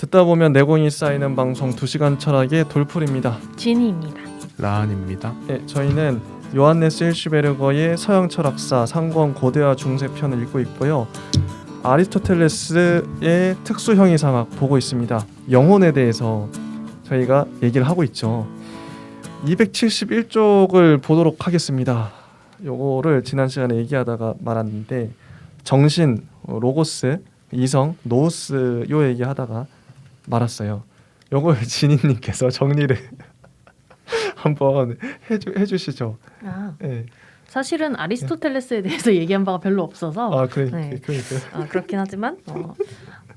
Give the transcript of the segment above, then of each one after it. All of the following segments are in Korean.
듣다 보면 내공이 쌓이는 방송 2시간 철학의 돌풀입니다. 진희입니다. 라한입니다. 네, 저희는 요한네스 일슈베르거의 서양 철학사 상권 고대화 중세 편을 읽고 있고요. 아리스토텔레스의 특수 형이상학 보고 있습니다. 영혼에 대해서 저희가 얘기를 하고 있죠. 271쪽을 보도록 하겠습니다. 요거를 지난 시간에 얘기하다가 말았는데 정신, 로고스, 이성, 노우스 요 얘기하다가 말았어요. 요걸 진희님께서 정리를 한번 해주시죠. 네. 사실은 아리스토텔레스에 대해서 얘기한 바가 별로 없어서 그러니까. 그렇긴 하지만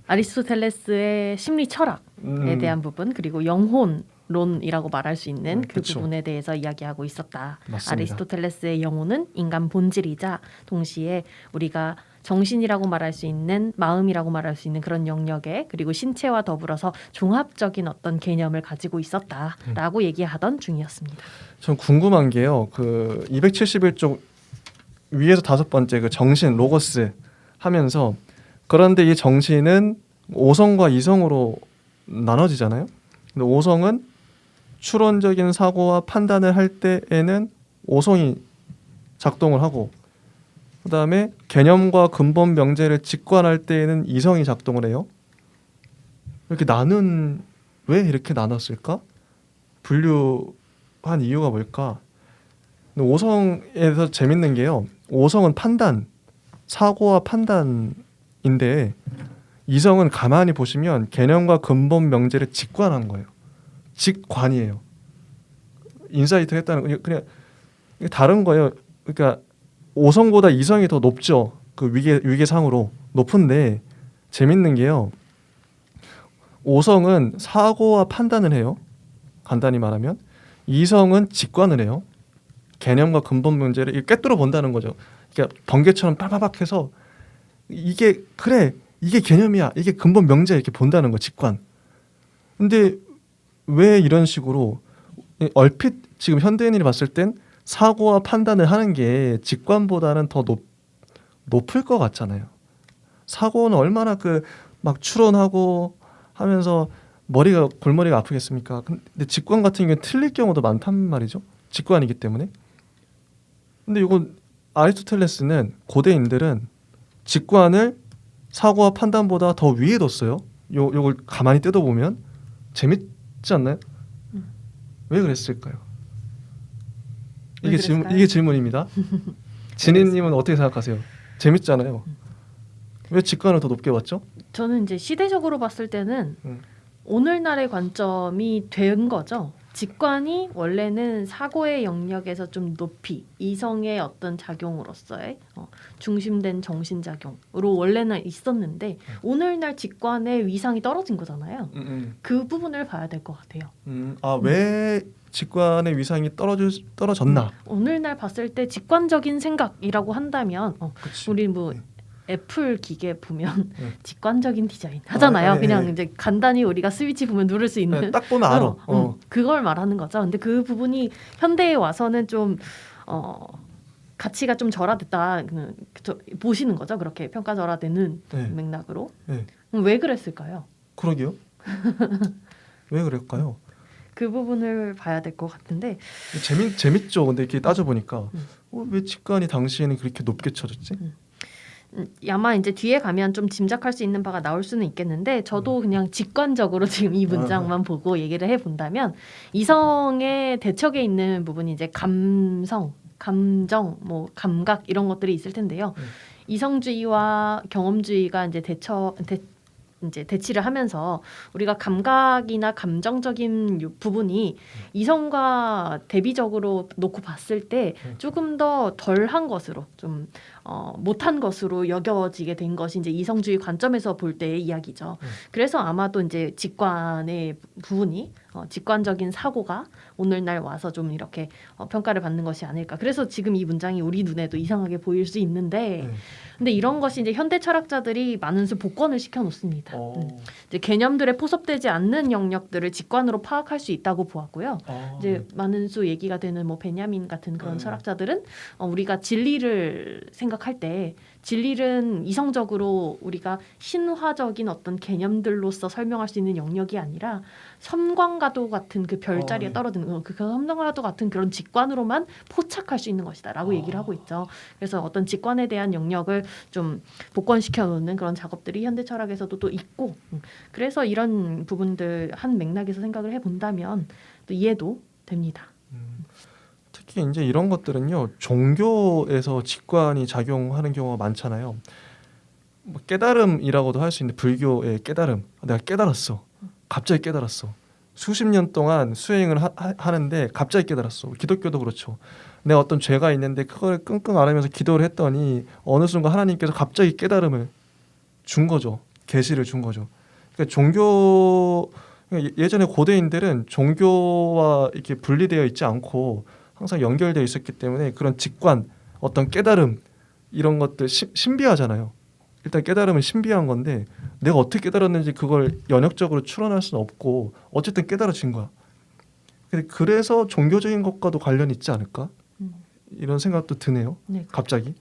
아리스토텔레스의 심리 철학에 대한 부분 그리고 영혼론이라고 말할 수 있는 그 그쵸. 부분에 대해서 이야기하고 있었다. 맞습니다. 아리스토텔레스의 영혼은 인간 본질이자 동시에 우리가 정신이라고 말할 수 있는 마음이라고 말할 수 있는 그런 영역에 그리고 신체와 더불어서 종합적인 어떤 개념을 가지고 있었다라고 얘기하던 중이었습니다. 전 궁금한 게요. 그 271쪽 위에서 5번째 그 정신 로고스 하면서 그런데 이 정신은 오성과 이성으로 나눠지잖아요. 근데 오성은 추론적인 사고와 판단을 할 때에는 오성이 작동을 하고 그다음에 개념과 근본 명제를 직관할 때에는 이성이 작동을 해요. 왜 이렇게 나눴을까? 분류한 이유가 뭘까? 근데 오성에서 재밌는 게요. 오성은 판단, 사고와 판단인데 이성은 가만히 보시면 개념과 근본 명제를 직관한 거예요. 직관이에요. 인사이트 했다는 그냥 다른 거예요. 그러니까 오성보다 이성이 더 높죠. 그 위계상으로 높은데 재밌는 게요. 오성은 사고와 판단을 해요. 간단히 말하면 이성은 직관을 해요. 개념과 근본 문제를 꿰뚫어 본다는 거죠. 그러니까 번개처럼 빠바박 해서 이게 개념이야. 이게 근본 명제야. 이렇게 본다는 거 직관. 근데 왜 이런 식으로 얼핏 지금 현대인이 봤을 땐 사고와 판단을 하는 게 직관보다는 더 높을 것 같잖아요. 사고는 얼마나 막 추론하고 하면서 골머리가 아프겠습니까? 근데 직관 같은 경우는 틀릴 경우도 많단 말이죠. 직관이기 때문에. 근데 이건 아리스토텔레스는 고대인들은 직관을 사고와 판단보다 더 위에 뒀어요. 요걸 가만히 뜯어보면 재밌지 않나요? 왜 그랬을까요? 이게 질문입니다. 진희님은 어떻게 생각하세요? 재밌잖아요. 왜 직관을 더 높게 봤죠? 저는 이제 시대적으로 봤을 때는 오늘날의 관점이 된 거죠. 직관이 원래는 사고의 영역에서 좀 높이 이성의 어떤 작용으로서의 중심된 정신작용으로 원래는 있었는데 오늘날 직관의 위상이 떨어진 거잖아요. 그 부분을 봐야 될 것 같아요. 왜 직관의 위상이 떨어졌나? 오늘날 봤을 때 직관적인 생각이라고 한다면 우리 애플 기계 보면 직관적인 디자인 하잖아요. 그냥 이제 간단히 우리가 스위치 보면 누를 수 있는 딱 보면 알아. 그걸 말하는 거죠. 근데 그 부분이 현대에 와서는 좀 가치가 좀 절하됐다 보시는 거죠. 그렇게 평가절하되는 맥락으로. 왜 그랬을까요? 그러게요. 왜 그럴까요? 그 부분을 봐야 될 것 같은데 재밌죠. 근데 이렇게 따져보니까 왜 직관이 당시에는 그렇게 높게 쳐졌지? 아마 이제 뒤에 가면 좀 짐작할 수 있는 바가 나올 수는 있겠는데 저도 그냥 직관적으로 지금 이 문장만 보고 얘기를 해본다면 이성의 대척에 있는 부분이 이제 감성, 감정, 감각 이런 것들이 있을 텐데요. 이성주의와 경험주의가 이제 대치를 하면서 우리가 감각이나 감정적인 부분이 이성과 대비적으로 놓고 봤을 때 조금 더 덜한 것으로 좀 못한 것으로 여겨지게 된 것이 이제 이성주의 관점에서 볼 때의 이야기죠. 그래서 아마도 이제 직관의 부분이 직관적인 사고가 오늘날 와서 좀 이렇게 평가를 받는 것이 아닐까. 그래서 지금 이 문장이 우리 눈에도 이상하게 보일 수 있는데 근데 이런 것이 이제 현대 철학자들이 많은 수 복권을 시켜 놓습니다. 이제 개념들에 포섭되지 않는 영역들을 직관으로 파악할 수 있다고 보았고요. 이제 많은 수 얘기가 되는 베냐민 같은 그런 철학자들은 우리가 진리를 생각할 때 진리는 이성적으로 우리가 신화적인 어떤 개념들로서 설명할 수 있는 영역이 아니라 섬광과도 같은 그 별자리에 네. 떨어지는 그 섬광과도 같은 그런 직관으로만 포착할 수 있는 것이다라고 얘기를 하고 있죠. 그래서 어떤 직관에 대한 영역을 좀 복권시켜 놓는 그런 작업들이 현대 철학에서도 또 있고, 그래서 이런 부분들 한 맥락에서 생각을 해본다면 또 이해도 됩니다. 특히 이제 이런 것들은요 종교에서 직관이 작용하는 경우가 많잖아요. 뭐 깨달음이라고도 할 수 있는 불교의 깨달음. 내가 깨달았어. 갑자기 깨달았어. 수십 년 동안 수행을 하는데 갑자기 깨달았어. 기독교도 그렇죠. 내가 어떤 죄가 있는데 그걸 끙끙 앓으면서 기도를 했더니 어느 순간 하나님께서 갑자기 깨달음을 준 거죠. 계시를 준 거죠. 그러니까 종교 예전에 고대인들은 종교와 이렇게 분리되어 있지 않고 항상 연결되어 있었기 때문에 그런 직관, 어떤 깨달음 이런 것들 신비하잖아요. 일단 깨달음은 신비한 건데 내가 어떻게 깨달았는지 그걸 연역적으로 추론할 수는 없고 어쨌든 깨달아진 거야. 근데 그래서 종교적인 것과도 관련이 있지 않을까? 이런 생각도 드네요. 네. 갑자기.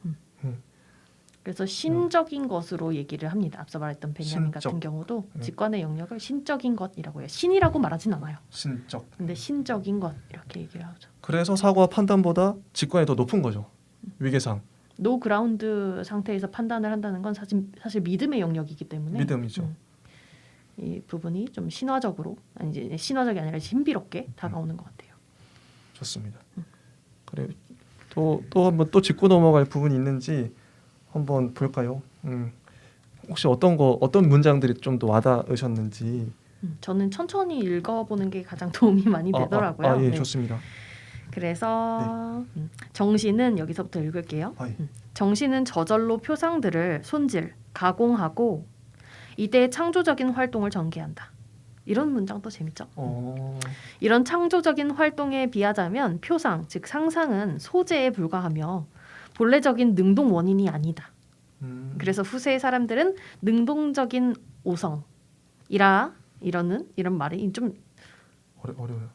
그래서 신적인 것으로 얘기를 합니다. 앞서 말했던 베냐민 신적. 같은 경우도 직관의 영역을 신적인 것이라고 해요. 신이라고 말하진 않아요. 신적. 근데 신적인 것 이렇게 얘기를 하죠. 그래서 사고와 판단보다 직관이 더 높은 거죠. 위계상. 노 그라운드 상태에서 판단을 한다는 건 사실 믿음의 영역이기 때문에 믿음이죠. 이 부분이 좀 신화적으로 아니 이제 신화적이 아니라 신비롭게 다가오는 것 같아요. 좋습니다. 그래 또 한번 또 짚고 넘어갈 부분이 있는지 한번 볼까요? 혹시 어떤 문장들이 좀 더 와닿으셨는지. 저는 천천히 읽어보는 게 가장 도움이 많이 되더라고요. 예, 네. 좋습니다. 그래서 정신은 여기서부터 읽을게요. 예. 정신은 저절로 표상들을 손질, 가공하고 이때의 창조적인 활동을 전개한다. 이런 문장도 재밌죠. 이런 창조적인 활동에 비하자면 표상, 즉 상상은 소재에 불과하며 본래적인 능동 원인이 아니다. 그래서 후세의 사람들은 능동적인 오성이라 이런 말이 좀 어려워요.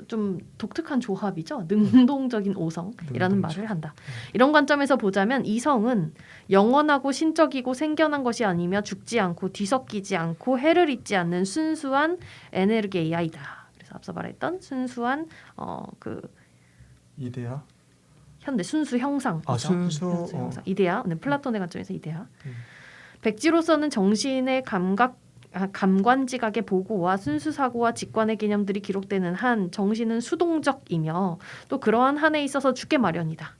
좀 독특한 조합이죠. 능동적인 오성이라는 말을 한다. 이런 관점에서 보자면 이성은 영원하고 신적이고 생겨난 것이 아니며 죽지 않고 뒤섞이지 않고 해를 입지 않는 순수한 에네르게이아이다. 그래서 앞서 말했던 순수한 이데아. 현대 순수 형상. 순수 형상. 이데아. 네, 플라톤의 관점에서 이데아. 백지로서는 정신의 감관지각의 보고와 순수 사고와 직관의 개념들이 기록되는 한 정신은 수동적이며 또 그러한 한에 있어서 죽게 마련이다.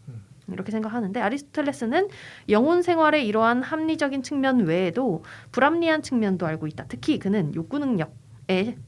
이렇게 생각하는데 아리스토텔레스는 영혼 생활의 이러한 합리적인 측면 외에도 불합리한 측면도 알고 있다. 특히 그는 욕구 능력의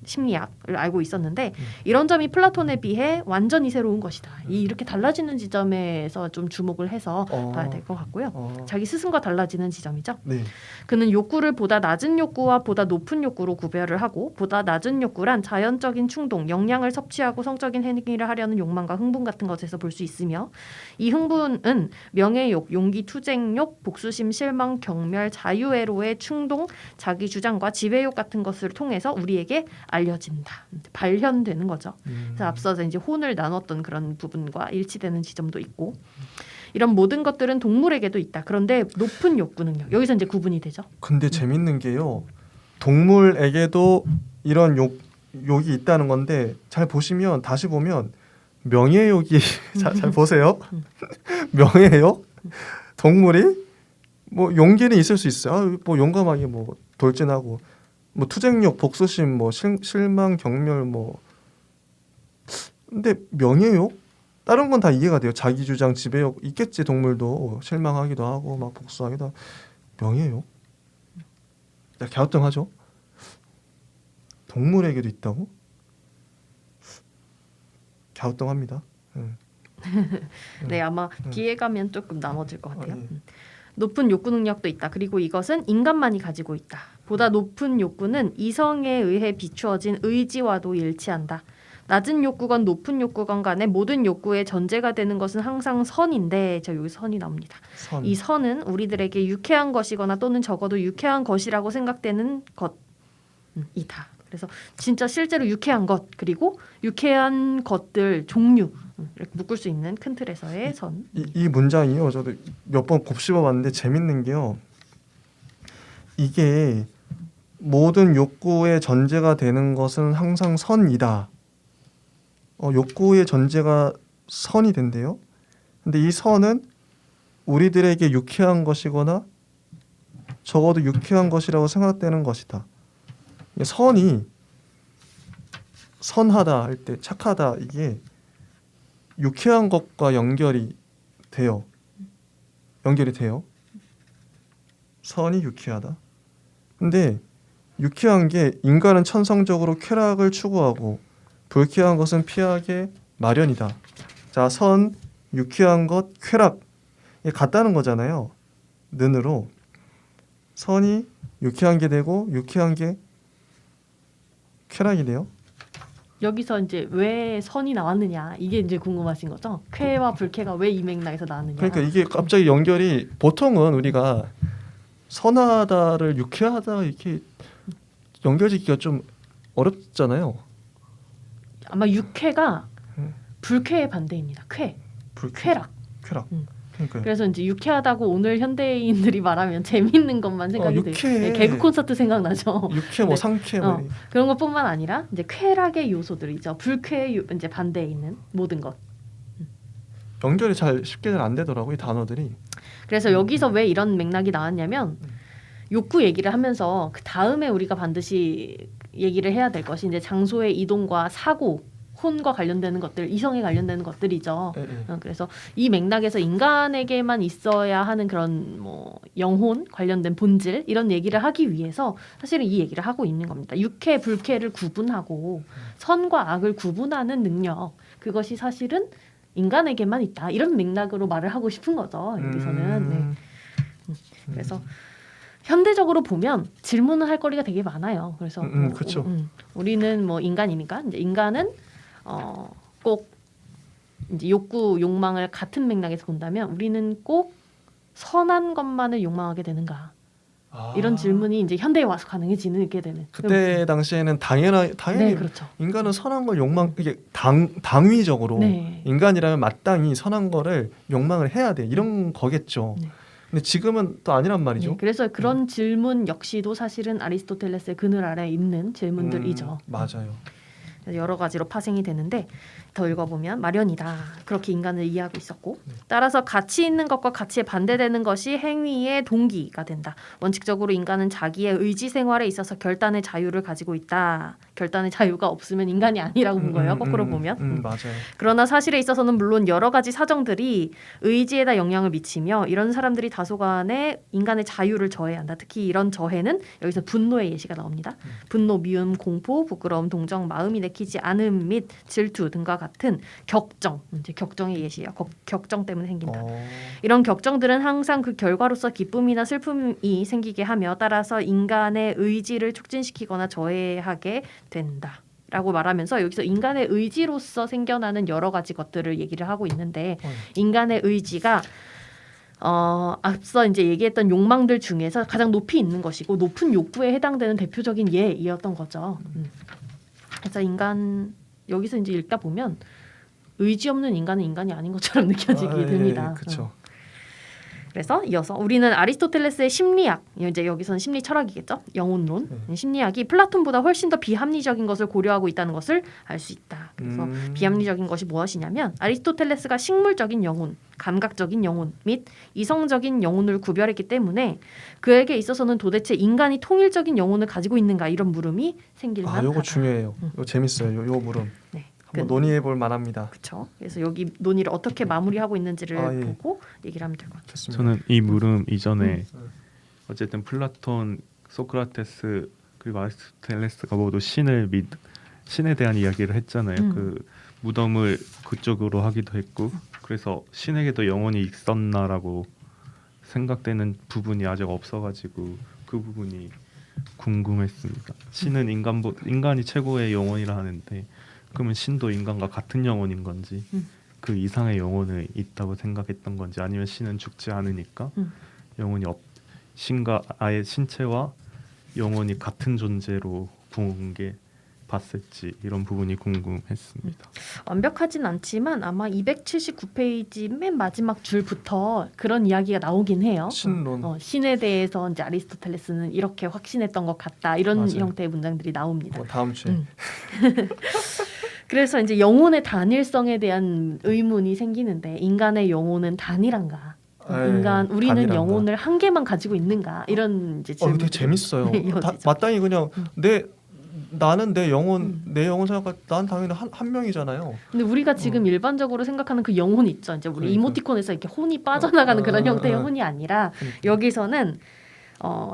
심리학을 알고 있었는데 이런 점이 플라톤에 비해 완전히 새로운 것이다. 이렇게 달라지는 지점에서 좀 주목을 해서 봐야 될 것 같고요. 자기 스승과 달라지는 지점이죠. 네. 그는 욕구를 보다 낮은 욕구와 보다 높은 욕구로 구별을 하고 보다 낮은 욕구란 자연적인 충동, 영양을 섭취하고 성적인 행위를 하려는 욕망과 흥분 같은 것에서 볼 수 있으며 이 흥분은 명예욕, 용기, 투쟁욕, 복수심, 실망, 경멸, 자유애로의 충동, 자기주장과 지배욕 같은 것을 통해서 우리에게 알려진다. 발현되는 거죠. 그래서 앞서서 이제 혼을 나눴던 그런 부분과 일치되는 지점도 있고 이런 모든 것들은 동물에게도 있다. 그런데 높은 욕구 능력. 여기서 이제 구분이 되죠. 근데 재밌는 게요. 동물에게도 이런 욕이 있다는 건데 잘 보시면 다시 보면 명예욕이 잘 보세요. 명예욕 동물이 뭐 용기는 있을 수 있어요. 뭐 용감하게 뭐 돌진하고 뭐 투쟁력, 복수심, 뭐 실망, 경멸 뭐 근데 명예욕 다른 건 다 이해가 돼요. 자기 주장, 지배욕 있겠지. 동물도 실망하기도 하고 막 복수하기도 하고. 명예욕 갸우뚱하죠. 동물에게도 있다고? 갸우뚱합니다. 네, 아마 뒤에 가면 조금 나눠질 것 같아요. 높은 욕구 능력도 있다. 그리고 이것은 인간만이 가지고 있다. 보다 높은 욕구는 이성에 의해 비추어진 의지와도 일치한다. 낮은 욕구건 높은 욕구건 간에 모든 욕구의 전제가 되는 것은 항상 선인데 여기 선이 나옵니다. 이 선은 우리들에게 유쾌한 것이거나 또는 적어도 유쾌한 것이라고 생각되는 것이다. 그래서 진짜 실제로 유쾌한 것 그리고 유쾌한 것들 종류 이렇게 묶을 수 있는 큰 틀에서의 선. 이 문장이요. 저도 몇 번 곱씹어봤는데 재밌는 게요. 이게 모든 욕구의 전제가 되는 것은 항상 선이다. 욕구의 전제가 선이 된대요. 근데 이 선은 우리들에게 유쾌한 것이거나 적어도 유쾌한 것이라고 생각되는 것이다. 선이 선하다 할 때 착하다 이게 유쾌한 것과 연결이 돼요. 선이 유쾌하다. 근데 유쾌한 게 인간은 천성적으로 쾌락을 추구하고 불쾌한 것은 피하게 마련이다. 자, 선, 유쾌한 것, 쾌락 이게 같다는 거잖아요. 는으로 선이 유쾌한 게 되고 유쾌한 게 쾌락이 돼요. 여기서 이제 왜 선이 나왔느냐 이게 이제 궁금하신 거죠? 쾌와 불쾌가 왜 이 맥락에서 나왔느냐. 그러니까 이게 갑자기 연결이 보통은 우리가 선하다를 유쾌하다 이렇게 연결짓기가 좀 어렵잖아요. 아마 유쾌가 불쾌의 반대입니다. 쾌락. 그러니까요. 그래서 이제 유쾌하다고 오늘 현대인들이 말하면 재밌는 것만 생각이 유쾌해. 돼요. 네, 개그 콘서트 생각나죠. 유쾌 뭐 네. 상쾌 뭐 그런 것뿐만 아니라 이제 쾌락의 요소들이죠. 불쾌의 이제 반대에 있는 모든 것. 연결이 잘 쉽게 잘 안 되더라고 이 단어들이. 그래서 여기서 왜 이런 맥락이 나왔냐면 욕구 얘기를 하면서 그 다음에 우리가 반드시 얘기를 해야 될 것이 이제 장소의 이동과 사고, 혼과 관련되는 것들, 이성에 관련되는 것들이죠. 그래서 이 맥락에서 인간에게만 있어야 하는 그런 뭐 영혼 관련된 본질 이런 얘기를 하기 위해서 사실은 이 얘기를 하고 있는 겁니다. 유쾌, 불쾌를 구분하고 선과 악을 구분하는 능력 그것이 사실은 인간에게만 있다. 이런 맥락으로 말을 하고 싶은 거죠. 여기서는. 네. 그래서 현대적으로 보면 질문을 할 거리가 되게 많아요. 그래서 그렇죠. 우리는 뭐 인간이니까 이제 인간은 꼭 이제 욕구, 욕망을 같은 맥락에서 본다면 우리는 꼭 선한 것만을 욕망하게 되는가? 이런 질문이 이제 현대에 와서 가능해지게 되는. 그때 당시에는 당연히 네, 그렇죠. 인간은 선한 걸 욕망 이게 당위적으로 네. 인간이라면 마땅히 선한 거를 욕망을 해야 돼 이런 거겠죠. 네. 근데 지금은 또 아니란 말이죠. 네, 그래서 그런 질문 역시도 사실은 아리스토텔레스의 그늘 아래에 있는 질문들이죠. 맞아요. 여러 가지로 파생이 되는데 더 읽어보면 마련이다. 그렇게 인간을 이해하고 있었고 따라서 가치 있는 것과 가치에 반대되는 것이 행위의 동기가 된다. 원칙적으로 인간은 자기의 의지 생활에 있어서 결단의 자유를 가지고 있다. 결단의 자유가 없으면 인간이 아니라고 본 거예요. 거꾸로 보면. 맞아요. 그러나 사실에 있어서는 물론 여러 가지 사정들이 의지에다 영향을 미치며 이런 사람들이 다소간에 인간의 자유를 저해야 한다. 특히 이런 저해는 여기서 분노의 예시가 나옵니다. 분노, 미움, 공포, 부끄러움, 동정, 마음이 내키지 않음 및 질투 등과 같은 격정, 이제 격정의 예시예요. 격정 때문에 생긴다. 이런 격정들은 항상 그 결과로서 기쁨이나 슬픔이 생기게 하며 따라서 인간의 의지를 촉진시키거나 저해하게 된다. 라고 말하면서 여기서 인간의 의지로서 생겨나는 여러 가지 것들을 얘기를 하고 있는데 인간의 의지가 앞서 이제 얘기했던 욕망들 중에서 가장 높이 있는 것이고 높은 욕구에 해당되는 대표적인 예이었던 거죠. 그래서 인간 여기서 이제 읽다 보면 의지 없는 인간은 인간이 아닌 것처럼 느껴지게 됩니다. 그렇죠. 그래서 이어서 우리는 아리스토텔레스의 심리학, 이제 여기서는 심리 철학이겠죠. 영혼론. 심리학이 플라톤보다 훨씬 더 비합리적인 것을 고려하고 있다는 것을 알 수 있다. 그래서 비합리적인 것이 무엇이냐면 아리스토텔레스가 식물적인 영혼, 감각적인 영혼 및 이성적인 영혼을 구별했기 때문에 그에게 있어서는 도대체 인간이 통일적인 영혼을 가지고 있는가 이런 물음이 생길 만하다. 요거 중요해요. 요거 재밌어요. 요 물음. 네. 한번 논의해 볼 만합니다. 그렇죠. 그래서 여기 논의를 어떻게 마무리하고 있는지를 예. 보고 얘기를 하면 될 것 같아요. 좋습니다. 저는 이 물음 이전에 어쨌든 플라톤, 소크라테스 그리고 아리스토텔레스가 모두 신에 대한 이야기를 했잖아요. 그 무덤을 그쪽으로 하기도 했고 그래서 신에게도 영혼이 있었나라고 생각되는 부분이 아직 없어가지고 그 부분이 궁금했습니다. 신은 인간이 최고의 영혼이라 하는데 그러면 신도 인간과 같은 영혼인 건지 그 이상의 영혼이 있다고 생각했던 건지 아니면 신은 죽지 않으니까 영혼이 신과 아예 신체와 영혼이 같은 존재로 본 게 봤을지 이런 부분이 궁금했습니다. 완벽하진 않지만 아마 279페이지 맨 마지막 줄부터 그런 이야기가 나오긴 해요. 신론. 신에 대해서 이제 아리스토텔레스는 이렇게 확신했던 것 같다. 이런 맞아요. 형태의 문장들이 나옵니다. 다음 주에. 그래서 이제 영혼의 단일성에 대한 의문이 생기는데 인간의 영혼은 단일한가? 우리는 단일한가? 영혼을 한 개만 가지고 있는가? 이런 이제 질문. 되게 재밌어요. 이어지죠. 마땅히 그냥 나는 내 영혼 생각할 난 당연히 한 명이잖아요. 근데 우리가 지금 일반적으로 생각하는 그 영혼 있죠. 이제 우리 그러니까. 이모티콘에서 이렇게 혼이 빠져나가는 그런 형태의 혼이 아니라 그러니까. 여기서는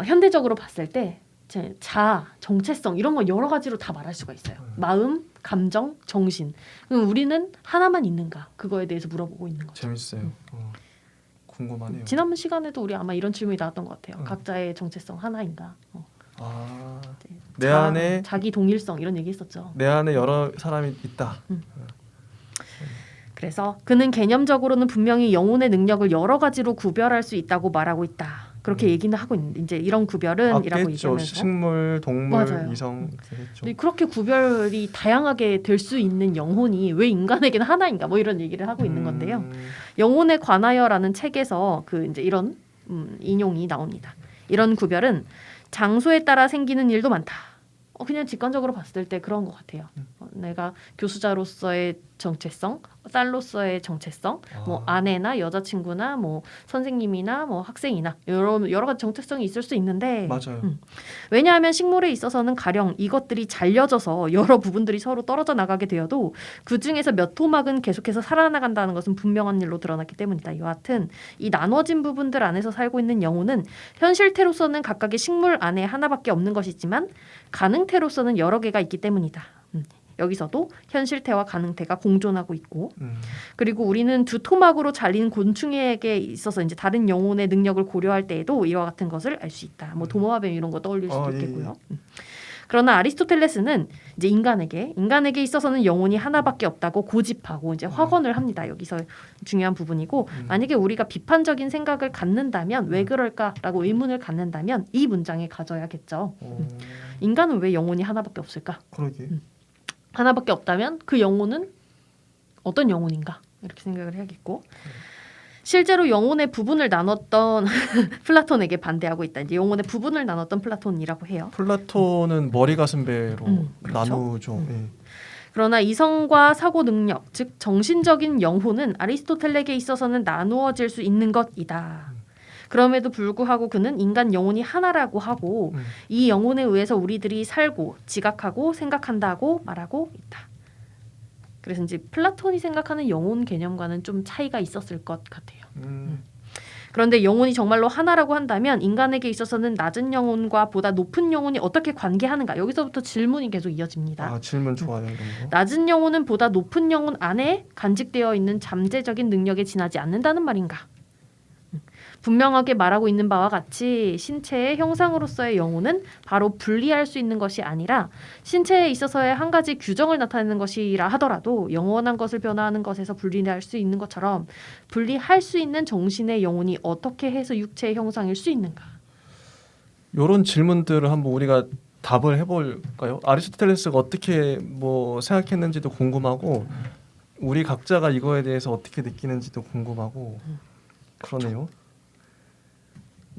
현대적으로 봤을 때 자아, 정체성 이런 거 여러 가지로 다 말할 수가 있어요. 마음, 감정, 정신. 그럼 우리는 하나만 있는가? 그거에 대해서 물어보고 있는 거죠. 재밌어요. 궁금하네요. 지난번 시간에도 우리 아마 이런 질문이 나왔던 것 같아요. 각자의 정체성 하나인가? 내 안에 자기 동일성 이런 얘기 했었죠. 내 안에 여러 사람이 있다. 그래서 그는 개념적으로는 분명히 영혼의 능력을 여러 가지로 구별할 수 있다고 말하고 있다. 그렇게 얘기는 하고 있는데 이제 이런 구별은 이라고 얘기하면서 식물, 동물, 맞아요. 이성 했죠. 근데 그렇게 구별이 다양하게 될 수 있는 영혼이 왜 인간에게는 하나인가? 뭐 이런 얘기를 하고 있는 건데요. 영혼에 관하여라는 책에서 그 이제 이런 인용이 나옵니다. 이런 구별은 장소에 따라 생기는 일도 많다. 그냥 직관적으로 봤을 때 그런 것 같아요. 내가 교수자로서의 정체성, 딸로서의 정체성, 뭐 아내나 여자친구나 뭐 선생님이나 뭐 학생이나 여러 가지 정체성이 있을 수 있는데 맞아요. 왜냐하면 식물에 있어서는 가령 이것들이 잘려져서 여러 부분들이 서로 떨어져 나가게 되어도 그 중에서 몇 토막은 계속해서 살아나간다는 것은 분명한 일로 드러났기 때문이다. 여하튼 이 나눠진 부분들 안에서 살고 있는 영혼은 현실태로서는 각각의 식물 안에 하나밖에 없는 것이지만 가능태로서는 여러 개가 있기 때문이다. 여기서도 현실태와 가능태가 공존하고 있고 그리고 우리는 두 토막으로 잘린 곤충에게 있어서 이제 다른 영혼의 능력을 고려할 때에도 이와 같은 것을 알 수 있다. 뭐 도모아뱀 이런 거 떠올릴 수도 있겠고요. 그러나 아리스토텔레스는 이제 인간에게 있어서는 영혼이 하나밖에 없다고 고집하고 이제 확언을 합니다. 여기서 중요한 부분이고 만약에 우리가 비판적인 생각을 갖는다면 왜 그럴까라고 의문을 갖는다면 이 문장에 가져야겠죠. 인간은 왜 영혼이 하나밖에 없을까? 그러게. 하나밖에 없다면 그 영혼은 어떤 영혼인가? 이렇게 생각을 해야겠고 실제로 영혼의 부분을 나눴던 플라톤에게 반대하고 있다. 이제 영혼의 부분을 나눴던 플라톤이라고 해요. 플라톤은 머리 가슴 배로 그렇죠. 나누죠. 그러나 이성과 사고 능력, 즉 정신적인 영혼은 아리스토텔레에게 있어서는 나누어질 수 있는 것이다. 그럼에도 불구하고 그는 인간 영혼이 하나라고 하고 이 영혼에 의해서 우리들이 살고 지각하고 생각한다고 말하고 있다. 그래서 이제 플라톤이 생각하는 영혼 개념과는 좀 차이가 있었을 것 같아요. 그런데 영혼이 정말로 하나라고 한다면 인간에게 있어서는 낮은 영혼과 보다 높은 영혼이 어떻게 관계하는가? 여기서부터 질문이 계속 이어집니다. 질문 좋아요. 이런 거. 낮은 영혼은 보다 높은 영혼 안에 간직되어 있는 잠재적인 능력에 지나지 않는다는 말인가? 분명하게 말하고 있는 바와 같이 신체의 형상으로서의 영혼은 바로 분리할 수 있는 것이 아니라 신체에 있어서의 한 가지 규정을 나타내는 것이라 하더라도 영원한 것을 변화하는 것에서 분리할 수 있는 것처럼 분리할 수 있는 정신의 영혼이 어떻게 해서 육체의 형상일 수 있는가? 이런 질문들을 한번 우리가 답을 해볼까요? 아리스토텔레스가 어떻게 뭐 생각했는지도 궁금하고 우리 각자가 이거에 대해서 어떻게 느끼는지도 궁금하고 그러네요.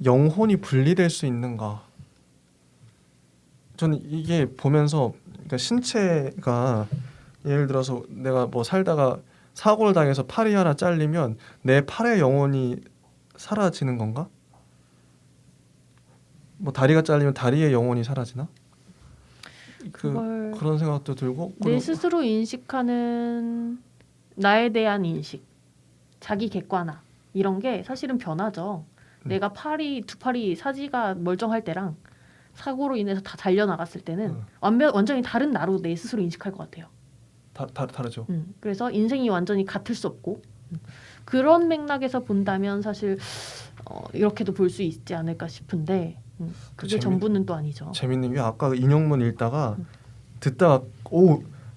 영혼이 분리될 수 있는가? 저는 이게 보면서 그러니까 신체가 예를 들어서 내가 뭐 살다가 사고를 당해서 팔이 하나 잘리면 내 팔의 영혼이 사라지는 건가? 뭐 다리가 잘리면 다리의 영혼이 사라지나? 그런 생각도 들고 내 스스로 인식하는 나에 대한 인식, 자기 객관화 이런 게 사실은 변하죠. 내가 두 팔이 사지가 멀쩡할 때랑 사고로 인해서 다 잘려 나갔을 때는 완전히 다른 나로 내 스스로 인식할 것 같아요. 다르죠. 그래서 인생이 완전히 같을 수 없고 그런 맥락에서 본다면 사실 이렇게도 볼 수 있지 않을까 싶은데 그게 전부는 또 아니죠. 재밌는 게 아까 인용문 읽다가 듣다가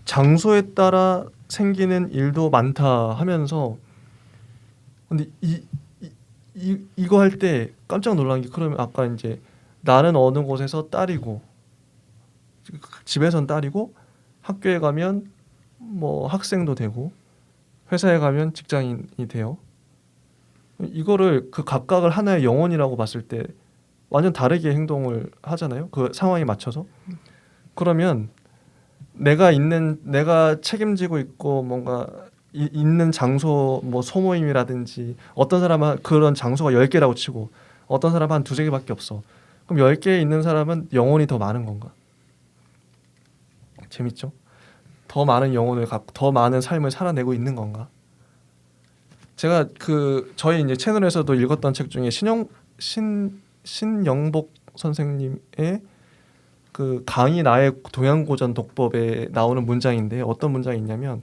장소에 따라 생기는 일도 많다 하면서 근데 이거 할 때 깜짝 놀란 게 그러면 아까 이제 나는 어느 곳에서 딸이고 집에선 딸이고 학교에 가면 뭐 학생도 되고 회사에 가면 직장인이 돼요. 이거를 그 각각을 하나의 영혼이라고 봤을 때 완전 다르게 행동을 하잖아요. 그 상황에 맞춰서. 그러면 내가 책임지고 있고 뭔가 있는 장소 뭐 소모임이라든지 어떤 사람은 그런 장소가 10개라고 치고 어떤 사람은 한 2-3개밖에 없어. 그럼 10개에 있는 사람은 영혼이 더 많은 건가? 재밌죠? 더 많은 영혼을 갖고 더 많은 삶을 살아내고 있는 건가? 제가 그 저희 이제 채널에서도 읽었던 책 중에 신영복 선생님의 그 강이 나의 동양고전 독법에 나오는 문장인데 어떤 문장이 있냐면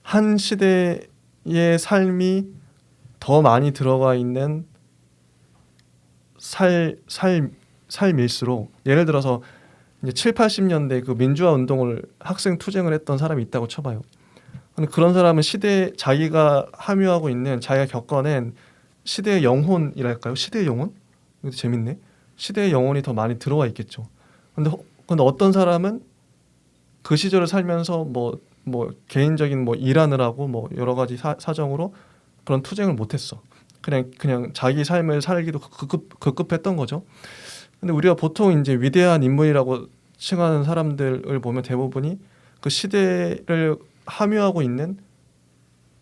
한 시대의 삶이 더 많이 들어가 있는 삶일수록 예를 들어서 이제 7, 80년대 그 민주화 운동을 학생 투쟁을 했던 사람이 있다고 쳐봐요. 근데 그런 사람은 자기가 함유하고 있는 자기가 겪어낸 시대의 영혼이랄까요? 시대의 영혼? 이것도 재밌네. 시대의 영혼이 더 많이 들어와 있겠죠. 근데 어떤 사람은 그 시절을 살면서 뭐 개인적인 뭐 일하느라고 뭐 여러 가지 사정으로 그런 투쟁을 못했어. 그냥 자기 삶을 살기도 급급했던 거죠. 근데 우리가 보통 이제 위대한 인물이라고 칭하는 사람들을 보면 대부분이 그 시대를 함유하고 있는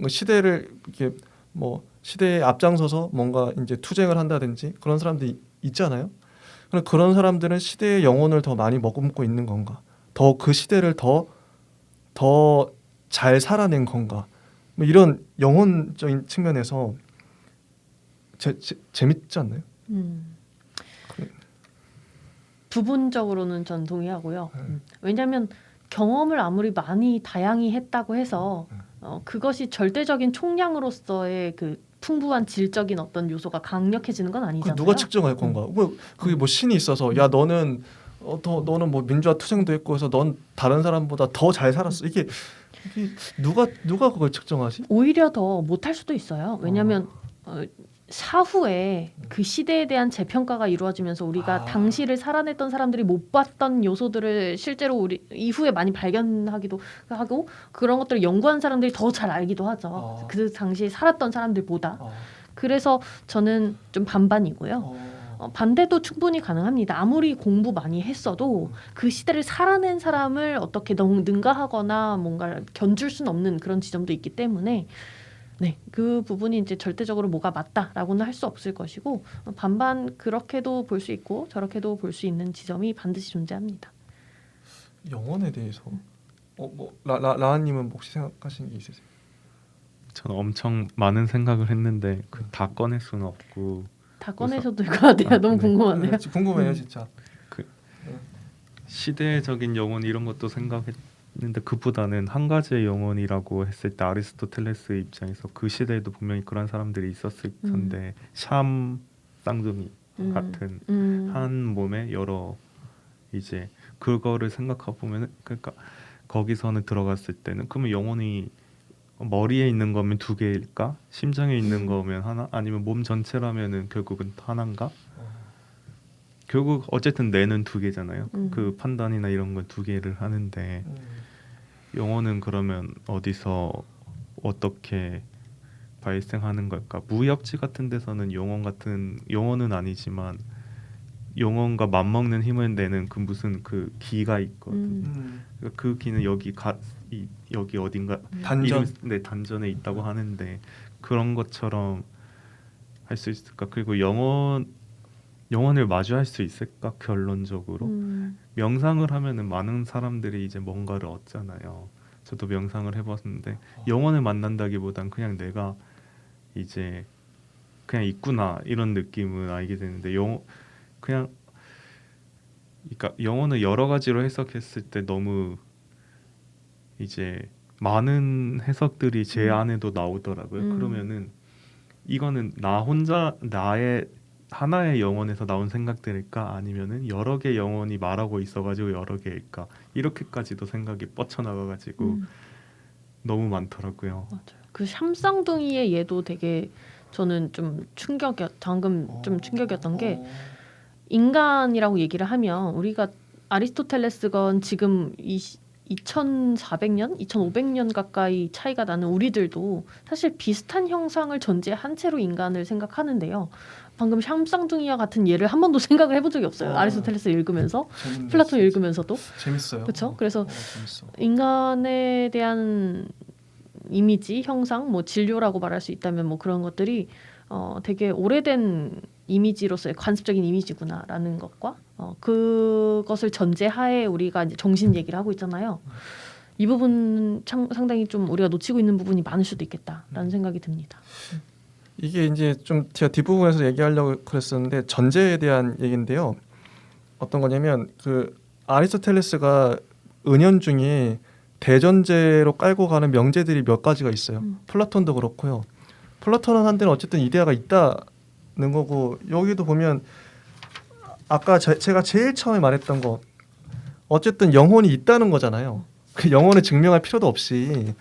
그 시대를 이렇게 뭐 시대에 앞장서서 뭔가 이제 투쟁을 한다든지 그런 사람들이 있잖아요. 그런 사람들은 시대의 영혼을 더 많이 머금고 있는 건가? 더 그 시대를 더 잘 살아낸 건가? 뭐 이런 영혼적인 측면에서 재밌지 않나요? 부분적으로는 전 동의하고요. 왜냐하면 경험을 아무리 많이 다양히 했다고 해서 그것이 절대적인 총량으로서의 그 풍부한 질적인 어떤 요소가 강력해지는 건 아니잖아요. 누가 측정할 건가? 그게 뭐 신이 있어서 야 너는 너는 뭐 민주화 투쟁도 했고 해서 넌 다른 사람보다 더 잘 살았어. 이게 누가 그걸 측정하지? 오히려 더 못할 수도 있어요. 왜냐하면 사후에 그 시대에 대한 재평가가 이루어지면서 우리가 당시를 살아냈던 사람들이 못 봤던 요소들을 실제로 우리 이후에 많이 발견하기도 하고 그런 것들을 연구한 사람들이 더 잘 알기도 하죠. 그 당시에 살았던 사람들보다. 그래서 저는 좀 반반이고요. 반대도 충분히 가능합니다. 아무리 공부 많이 했어도 그 시대를 살아낸 사람을 어떻게 너무 능가하거나 뭔가 견줄 수는 없는 그런 지점도 있기 때문에 네, 그 부분이 이제 절대적으로 뭐가 맞다라고는 할 수 없을 것이고 반반 그렇게도 볼 수 있고 저렇게도 볼 수 있는 지점이 반드시 존재합니다. 영혼에 대해서 뭐 라한님은 혹시 생각하시는 게 있으세요? 저는 엄청 많은 생각을 했는데 다 꺼낼 수는 없고 다 꺼내셔도 될 것 같아요. 너무 네. 궁금하네요. 궁금해요, 진짜. 시대적인 영혼 이런 것도 생각했는데 그보다는 한 가지의 영혼이라고 했을 때 아리스토텔레스의 입장에서 그 시대에도 분명히 그런 사람들이 있었을 텐데 샴 쌍둥이 같은 한 몸에 여러 이제 그거를 생각해 보면 그러니까 거기서는 들어갔을 때는 그러면 영혼이 머리에 있는 거면 2개일까? 심장에 있는 거면 하나? 아니면 몸 전체라면은 결국은 하나인가? 결국 어쨌든 뇌는 2개잖아요. 그 판단이나 이런 건 2개를 하는데 영혼은 그러면 어디서 어떻게 발생하는 걸까? 무협지 같은 데서는 영혼은 아니지만 영혼과 맞먹는 힘을 내는 그 무슨 그 기가 있거든. 그 기는 여기 어딘가 단전에 있다고 하는데 그런 것처럼 할 수 있을까? 그리고 영혼을 마주할 수 있을까? 결론적으로 명상을 하면은 많은 사람들이 이제 뭔가를 얻잖아요. 저도 명상을 해봤는데 영혼을 만난다기보단 그냥 내가 이제 그냥 있구나 이런 느낌은 알게 되는데 그러니까 영혼을 여러 가지로 해석했을 때 너무 이제 많은 해석들이 제 안에도 나오더라고요. 그러면은 이거는 나 혼자 나의 하나의 영혼에서 나온 생각들일까 아니면은 여러 개 영혼이 말하고 있어가지고 여러 개일까 이렇게까지도 생각이 뻗쳐나가가지고 너무 많더라고요. 맞아요. 그 샴쌍둥이의 얘도 되게 저는 좀 충격이었던 게 인간이라고 얘기를 하면 우리가 아리스토텔레스건 지금 2400년, 2500년 가까이 차이가 나는 우리들도 사실 비슷한 형상을 전제한 채로 인간을 생각하는데요. 방금 샴쌍둥이와 같은 예를 한 번도 생각을 해본 적이 없어요. 아리스토텔레스 읽으면서, 재밌네. 플라톤 읽으면서도. 재밌어요. 그렇죠. 그래서 재밌어. 인간에 대한 이미지, 형상, 뭐 진료라고 말할 수 있다면 뭐 그런 것들이 되게 오래된 이미지로서의 관습적인 이미지구나라는 것과 그것을 전제하에 우리가 이제 정신 얘기를 하고 있잖아요. 이 부분 상당히 좀 우리가 놓치고 있는 부분이 많을 수도 있겠다라는 생각이 듭니다. 이게 이제 좀 제가 뒷부분에서 얘기하려고 그랬었는데 전제에 대한 얘기인데요. 어떤 거냐면 그 아리스토텔레스가 은연중에 대전제로 깔고 가는 명제들이 몇 가지가 있어요. 플라톤도 그렇고요. 플라톤은 한데는 어쨌든 이데아가 있다는 거고 여기도 보면 아까 제가 제일 처음에 말했던 거 어쨌든 영혼이 있다는 거잖아요. 그 영혼을 증명할 필요도 없이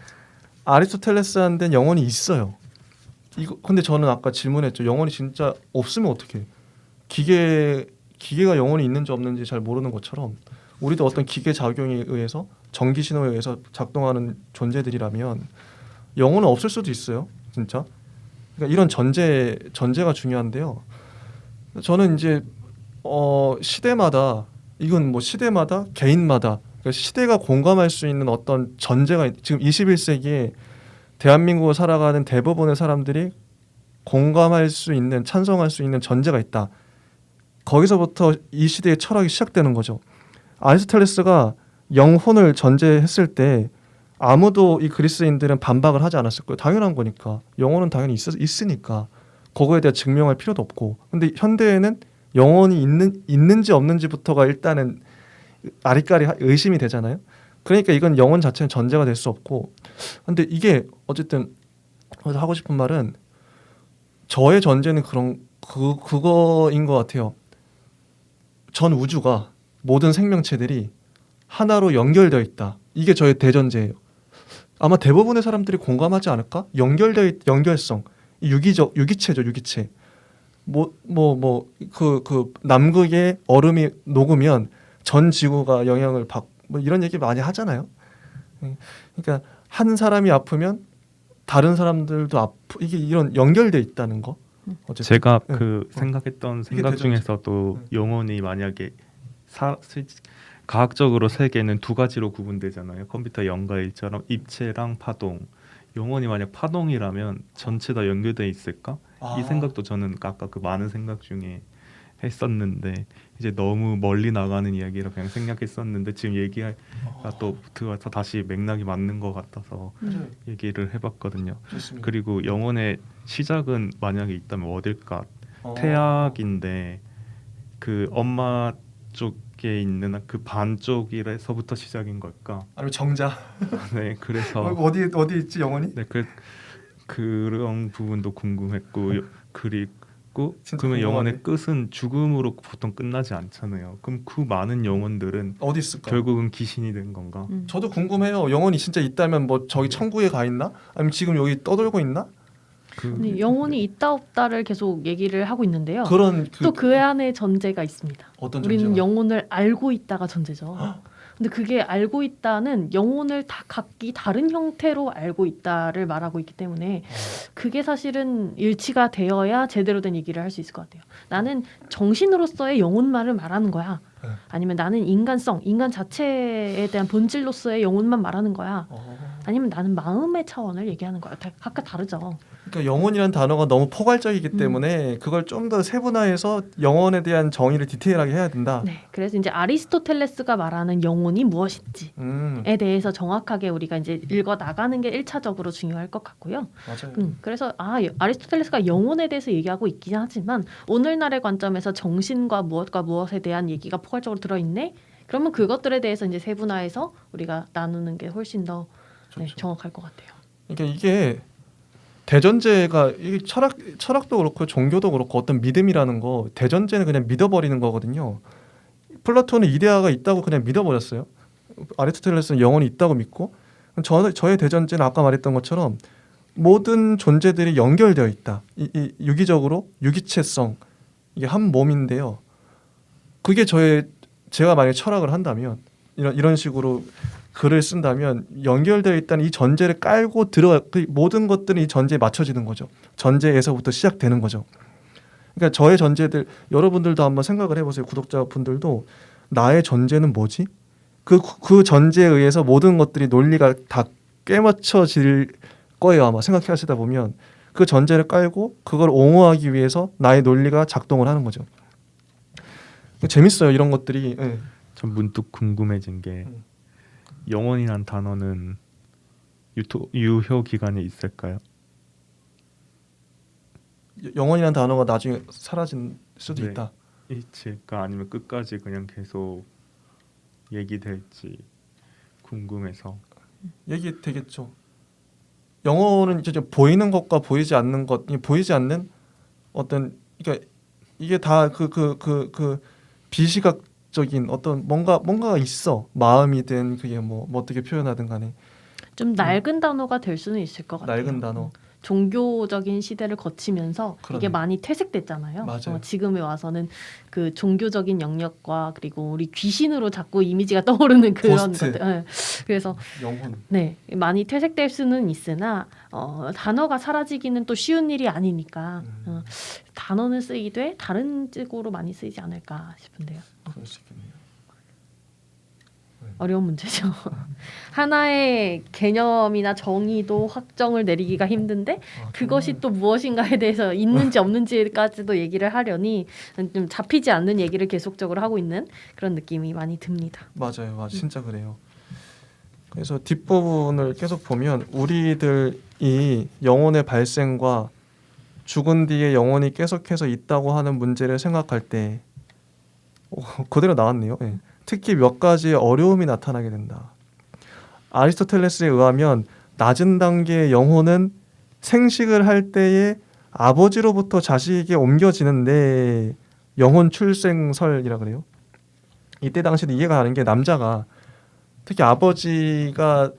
아리스토텔레스한테는 영혼이 있어요. 이거 근데 저는 아까 질문했죠. 영혼이 진짜 없으면 어떡해? 기계가 영혼이 있는지 없는지 잘 모르는 것처럼 우리도 어떤 기계 작용에 의해서 전기 신호에 의해서 작동하는 존재들이라면 영혼은 없을 수도 있어요. 진짜. 그러니까 이런 전제가 중요한데요. 저는 이제 시대마다 이건 뭐 시대마다 개인마다 그러니까 시대가 공감할 수 있는 어떤 전제가 지금 21세기에 대한민국을 살아가는 대부분의 사람들이 공감할 수 있는 찬성할 수 있는 전제가 있다. 거기서부터 이 시대의 철학이 시작되는 거죠. 아리스토텔레스가 영혼을 전제했을 때 아무도 이 그리스인들은 반박을 하지 않았을 거예요. 당연한 거니까. 영혼은 당연히 있으니까. 그거에 대해 증명할 필요도 없고. 근데 현대에는 영혼이 있는지 없는지부터가 일단은 아리까리 의심이 되잖아요. 그러니까 이건 영혼 자체는 전제가 될 수 없고. 근데 이게 어쨌든 하고 싶은 말은 저의 전제는 그거인 것 같아요. 전 우주가 모든 생명체들이 하나로 연결되어 있다. 이게 저의 대전제예요. 아마 대부분의 사람들이 공감하지 않을까? 연결성, 유기체죠, 유기체. 그 남극의 얼음이 녹으면 전 지구가 영향을 받고 뭐 이런 얘기 많이 하잖아요. 그러니까 한 사람이 아프면 다른 사람들도 이게 이런 연결돼 있다는 거. 어쨌든. 제가 생각했던 생각 대전제. 중에서도 영혼이 만약에 과학적으로 세계는 두 가지로 구분되잖아요. 컴퓨터 영과 일처럼 입체랑 파동. 영혼이 만약 파동이라면 전체 다 연결돼 있을까? 이 생각도 저는 아까 그 많은 생각 중에 했었는데 이제 너무 멀리 나가는 이야기라 그냥 생각했었는데 지금 얘기가 또 들어와서 다시 맥락이 맞는 것 같아서 얘기를 해봤거든요. 좋습니다. 그리고 영혼의 시작은 만약에 있다면 어딜까? 태학인데 그 엄마 쪽에 있는 그 반쪽에서부터 시작인 걸까? 아니면 정자. 네, 그래서 어디 있지 영혼이? 네, 그런 부분도 궁금했고 그리고 진짜 그러면 궁금하네. 영혼의 끝은 죽음으로 보통 끝나지 않잖아요. 그럼 그 많은 영혼들은 어디 있을까? 결국은 귀신이 된 건가? 저도 궁금해요. 영혼이 진짜 있다면 뭐 저기 천국에 가 있나? 아니면 지금 여기 떠돌고 있나? 근데 영혼이 있다 없다를 계속 얘기를 하고 있는데요. 그런 또 그 안에 전제가 있습니다. 어떤 우리는 존재가? 영혼을 알고 있다가 전제죠. 근데 그게 알고 있다는 영혼을 다 각기 다른 형태로 알고 있다를 말하고 있기 때문에 그게 사실은 일치가 되어야 제대로 된 얘기를 할 수 있을 것 같아요. 나는 정신으로서의 영혼만을 말하는 거야. 아니면 나는 인간 자체에 대한 본질로서의 영혼만 말하는 거야. 아니면 나는 마음의 차원을 얘기하는 거야. 각각 다르죠. 그러니까 영혼이라는 단어가 너무 포괄적이기 때문에 그걸 좀 더 세분화해서 영혼에 대한 정의를 디테일하게 해야 된다. 네, 그래서 이제 아리스토텔레스가 말하는 영혼이 무엇인지에 대해서 정확하게 우리가 이제 읽어 나가는 게 1차적으로 중요할 것 같고요. 맞아요. 그래서 아리스토텔레스가 영혼에 대해서 얘기하고 있긴 하지만 오늘날의 관점에서 정신과 무엇에 대한 얘기가 포괄적으로 들어있네. 그러면 그것들에 대해서 이제 세분화해서 우리가 나누는 게 훨씬 더 정확할 것 같아요. 그러니까 이게 대전제가 이게 철학도 그렇고 종교도 그렇고 어떤 믿음이라는 거 대전제는 그냥 믿어버리는 거거든요. 플라톤은 이데아가 있다고 그냥 믿어버렸어요. 아리스토텔레스는 영혼이 있다고 믿고 저의 대전제는 아까 말했던 것처럼 모든 존재들이 연결되어 있다. 이 유기적으로 유기체성 이게 한 몸인데요. 그게 제가 만약 철학을 한다면 이런 식으로 글을 쓴다면 연결되어 있다는 이 전제를 깔고 들어가 그 모든 것들이 이 전제에 맞춰지는 거죠. 전제에서부터 시작되는 거죠. 그러니까 저의 전제들 여러분들도 한번 생각을 해보세요. 구독자분들도 나의 전제는 뭐지? 그 전제에 의해서 모든 것들이 논리가 다 꿰맞춰질 거예요. 아마 생각하시다 보면 그 전제를 깔고 그걸 옹호하기 위해서 나의 논리가 작동을 하는 거죠. 재밌어요. 이런 것들이. 예. 전 문득 궁금해진 게 영혼이란 단어는 유효 기간이 있을까요? 영혼이라는 단어가 나중에 사라질 수도 네. 있다. 있을까 아니면 끝까지 그냥 계속 얘기될지 궁금해서. 얘기 되겠죠. 영혼은 이제 좀 보이는 것과 보이지 않는 것, 보이지 않는 어떤 그러니까 이게 다 그 비시각적인 어떤 뭔가가 있어. 마음이든 그게 뭐 어떻게 표현하든 간에 좀 낡은 단어가 될 수는 있을 것 같아요. 낡은 단어. 종교적인 시대를 거치면서 그러네. 이게 많이 퇴색됐잖아요. 맞아요. 지금에 와서는 그 종교적인 영역과 그리고 우리 귀신으로 자꾸 이미지가 떠오르는 그런 고스트. 것들. 네. 그래서 영혼. 네 많이 퇴색될 수는 있으나 단어가 사라지기는 또 쉬운 일이 아니니까 단어는 쓰이되 다른 쪽으로 많이 쓰이지 않을까 싶은데요. 그럴 수 있겠네요. 어려운 문제죠. 하나의 개념이나 정의도 확정을 내리기가 힘든데 그것이 또 무엇인가에 대해서 있는지 없는지까지도 얘기를 하려니 좀 잡히지 않는 얘기를 계속적으로 하고 있는 그런 느낌이 많이 듭니다. 맞아요. 진짜 그래요. 그래서 뒷부분을 계속 보면 우리들이 영혼의 발생과 죽은 뒤에 영혼이 계속해서 있다고 하는 문제를 생각할 때 그대로 나왔네요. 예. 특히 몇 가지의 어려움이 나타나게 된다. 아리스토텔레스에 의하면 낮은 단계의 영혼은 생식을 할 때에 아버지로부터 자식에게 옮겨지는데 영혼 출생설이라 그래요. 이때 당시는 이해가 가는 게 남자가 특히 아버지가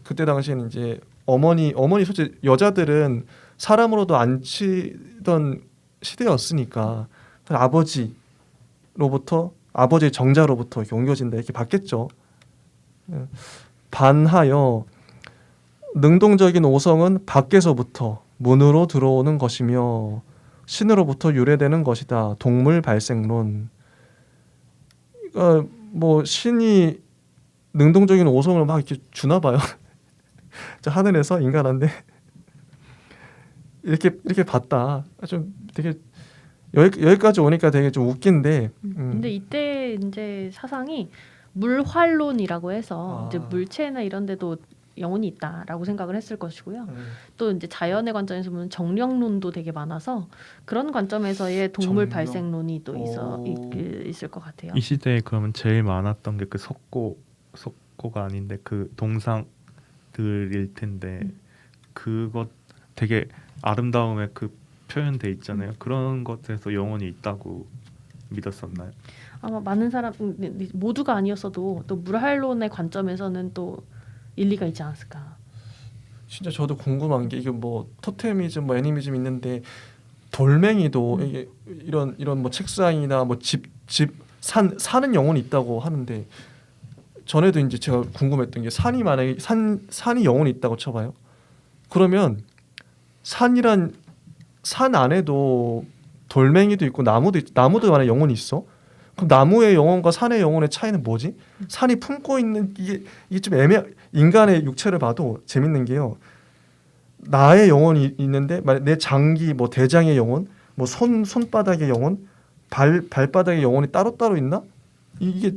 그때 당시에는 이제 어머니 솔직히 여자들은 사람으로도 안 치던 시대였으니까 아버지의 정자로부터 이렇게 옮겨진다 이렇게 봤겠죠. 반하여 능동적인 오성은 밖에서부터 문으로 들어오는 것이며 신으로부터 유래되는 것이다. 동물 발생론. 신이 능동적인 오성을 막 이렇게 주나 봐요. 하늘에서 인간한테 이렇게 봤다. 좀 되게 여기까지 오니까 되게 좀 웃긴데. 근데 이때 이제 사상이 물활론이라고 해서 이제 물체나 이런 데도 영혼이 있다라고 생각을 했을 것이고요. 또 이제 자연의 관점에서 보면 정령론도 되게 많아서 그런 관점에서의 동물 정령. 발생론이 또 있을 것 같아요. 이 시대에 그러면 제일 많았던 게 그 석고가 아닌데 그 동상들일 텐데 그것 되게 아름다움에 그 표현돼 있잖아요. 그런 것에서 영혼이 있다고 믿었었나요? 아마 많은 사람 모두가 아니었어도 또 물활론의 관점에서는 또 일리가 있지 않았을까. 진짜 저도 궁금한 게 이게 토테미즘 애니미즘 있는데 돌멩이도 이게 이런 책상이나 사는 영혼이 있다고 하는데 전에도 이제 제가 궁금했던 게 만약에 산이 영혼이 있다고 쳐봐요. 그러면 산 안에도 돌멩이도 있고 나무도 만약 영혼이 있어? 그럼 나무의 영혼과 산의 영혼의 차이는 뭐지? 산이 품고 있는 이게 좀 인간의 육체를 봐도 재밌는 게요. 나의 영혼이 있는데 내 장기 대장의 영혼, 손바닥의 영혼, 발바닥의 영혼이 따로따로 있나? 이게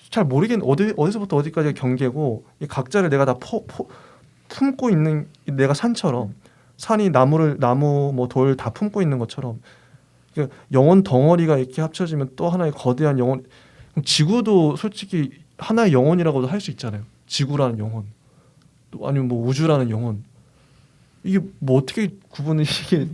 잘 모르겠는 어디서부터 어디까지가 경계고 각자를 내가 다 품고 있는 내가 산처럼 산이 나무 돌 다 품고 있는 것처럼 영혼 덩어리가 이렇게 합쳐지면 또 하나의 거대한 영혼. 지구도 솔직히 하나의 영혼이라고도 할 수 있잖아요. 지구라는 영혼, 또 아니면 우주라는 영혼. 이게 어떻게 구분이 이게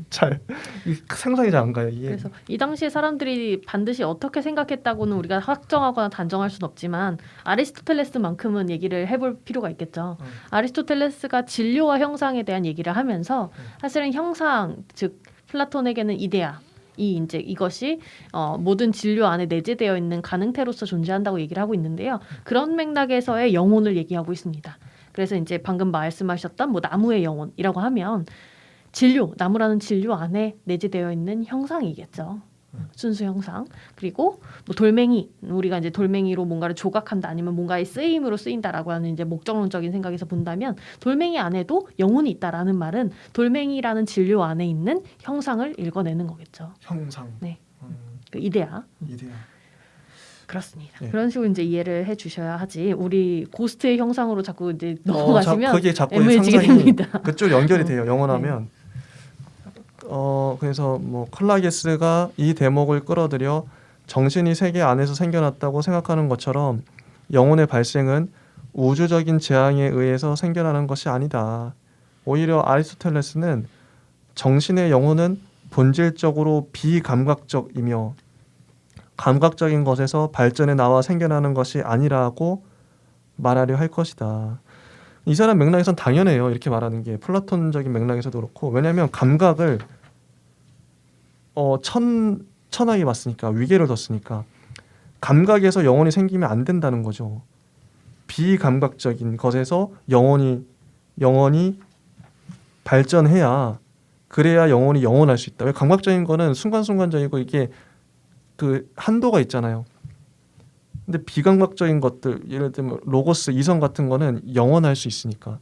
상상이 잘 안 가요. 이게. 그래서 이 당시에 사람들이 반드시 어떻게 생각했다고는 우리가 확정하거나 단정할 수는 없지만 아리스토텔레스만큼은 얘기를 해볼 필요가 있겠죠. 아리스토텔레스가 진료와 형상에 대한 얘기를 하면서 사실은 형상, 즉 플라톤에게는 이데아, 이제 이것이 모든 진료 안에 내재되어 있는 가능태로서 존재한다고 얘기를 하고 있는데요. 그런 맥락에서의 영혼을 얘기하고 있습니다. 그래서 이제 방금 말씀하셨던 뭐 나무의 영혼이라고 하면 나무라는 진료 안에 내재되어 있는 형상이겠죠. 순수 형상. 그리고 뭐 돌멩이, 우리가 이제 돌멩이로 뭔가를 조각한다 아니면 뭔가의 쓰임으로 쓰인다라고 하는 이제 목적론적인 생각에서 본다면 돌멩이 안에도 영혼이 있다라는 말은 돌멩이라는 진료 안에 있는 형상을 읽어내는 거겠죠. 형상. 네. 그 이데아. 이데아. 그렇습니다. 네. 그런 식으로 이제 이해를 해주셔야 하지. 우리 고스트의 형상으로 자꾸 이제 넘어가시면 그게 자꾸 애매해지게 상상이 됩니다. 그쪽 연결이 돼요. 영원하면. 그래서 뭐 클라게스가 이 대목을 끌어들여 정신이 세계 안에서 생겨났다고 생각하는 것처럼 영혼의 발생은 우주적인 재앙에 의해서 생겨나는 것이 아니다. 오히려 아리스토텔레스는 정신의 영혼은 본질적으로 비감각적이며 감각적인 것에서 발전해 나와 생겨나는 것이 아니라고 말하려 할 것이다. 이 사람 맥락에선 당연해요. 이렇게 말하는 게 플라톤적인 맥락에서도 그렇고, 왜냐하면 감각을 천하게 봤으니까, 위계를 뒀으니까 감각에서 영혼이 생기면 안 된다는 거죠. 비감각적인 것에서 영혼이 발전해야, 그래야 영혼이 영원할 수 있다. 왜 감각적인 거는 순간순간적이고 이게 그 한도가 있잖아요. 근데 비감각적인 것들, 예를 들면 로고스, 이성 같은 거는 영원할 수 있으니까.